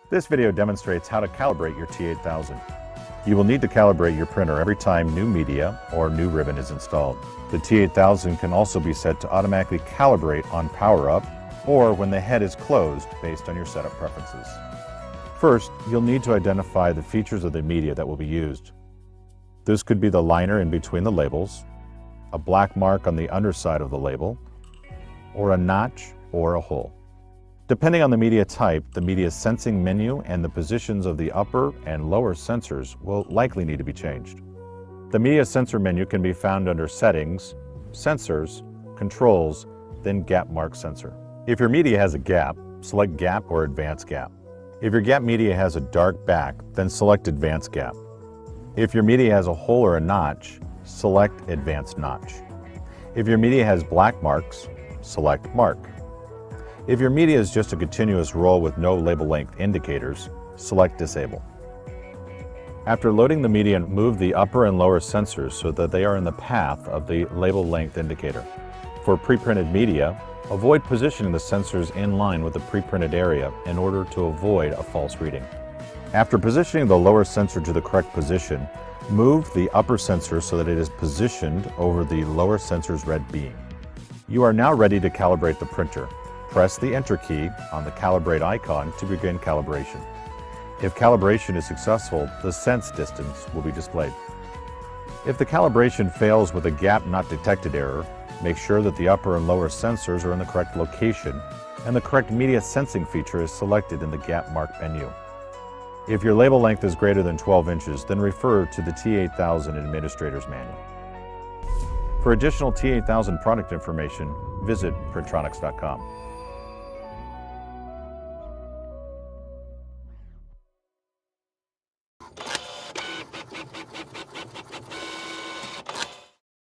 This video demonstrates how to calibrate your T8000. You will need to calibrate your printer every time new media or new ribbon is installed. The T8000 can also be set to automatically calibrate on power up or when the head is closed based on your setup preferences. First, you'll need to identify the features of the media that will be used. This could be the liner in between the labels, a black mark on the underside of the label, or a notch or a hole. Depending on the media type, the media sensing menu and the positions of the upper and lower sensors will likely need to be changed. The media sensor menu can be found under Settings, Sensors, Controls, then Gap Mark Sensor. If your media has a gap, select Gap or Advanced Gap. If your gap media has a dark back, then select Advanced Gap. If your media has a hole or a notch, select Advanced Notch. If your media has black marks, select Mark. If your media is just a continuous roll with no label length indicators, select Disable. After loading the media, move the upper and lower sensors so that they are in the path of the label length indicator. For pre-printed media, avoid positioning the sensors in line with the pre-printed area in order to avoid a false reading. After positioning the lower sensor to the correct position, move the upper sensor so that it is positioned over the lower sensor's red beam. You are now ready to calibrate the printer. Press the Enter key on the Calibrate icon to begin calibration. If calibration is successful, the sense distance will be displayed. If the calibration fails with a gap not detected error, make sure that the upper and lower sensors are in the correct location and the correct media sensing feature is selected in the Gap Mark menu. If your label length is greater than 12 inches, then refer to the T8000 Administrator's Manual. For additional T8000 product information, visit Printronix.com.